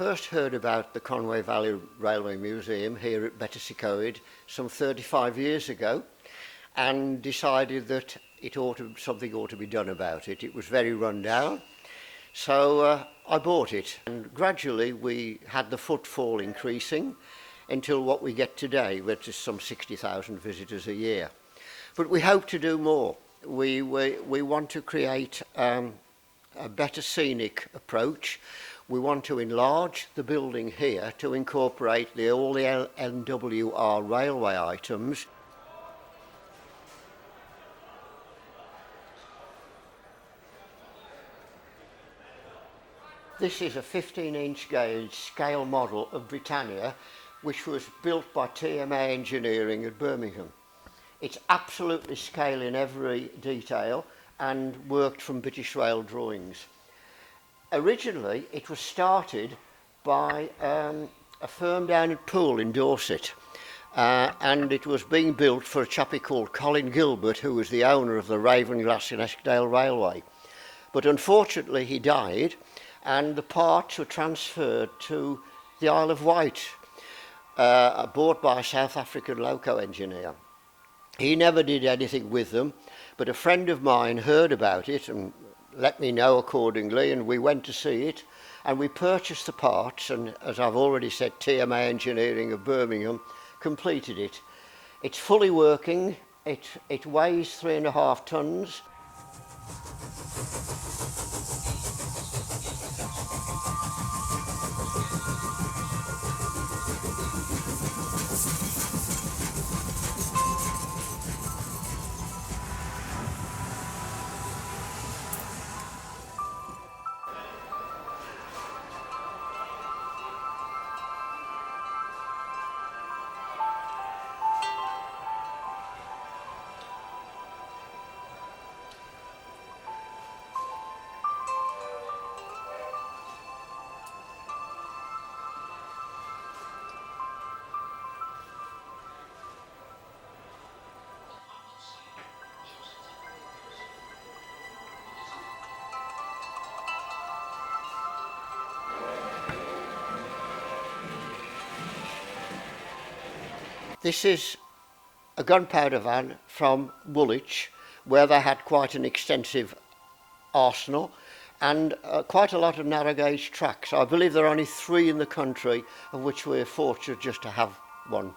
first heard about the Conway Valley Railway Museum here at Betws y Coed some 35 years ago, and decided that something ought to be done about it. It was very run down, so I bought it, and gradually we had the footfall increasing until what we get today, which is some 60,000 visitors a year. But we hope to do more. We want to create a better scenic approach. We want to enlarge the building here to incorporate all the NWR railway items. This is a 15-inch gauge scale model of Britannia, which was built by TMA Engineering at Birmingham. It's absolutely scale in every detail and worked from British Rail drawings. Originally, it was started by a firm down at Poole in Dorset, and it was being built for a chappie called Colin Gilbert, who was the owner of the Ravenglass and Eskdale Railway. But unfortunately, he died, and the parts were transferred to the Isle of Wight, bought by a South African loco engineer. He never did anything with them, but a friend of mine heard about it and let me know accordingly, and we went to see it, and we purchased the parts, and as I've already said, TMA Engineering of Birmingham completed it. It's fully working. It weighs 3.5 tons. This is a gunpowder van from Woolwich, where they had quite an extensive arsenal and quite a lot of narrow gauge tracks. I believe there are only 3 in the country, of which we're fortunate just to have one.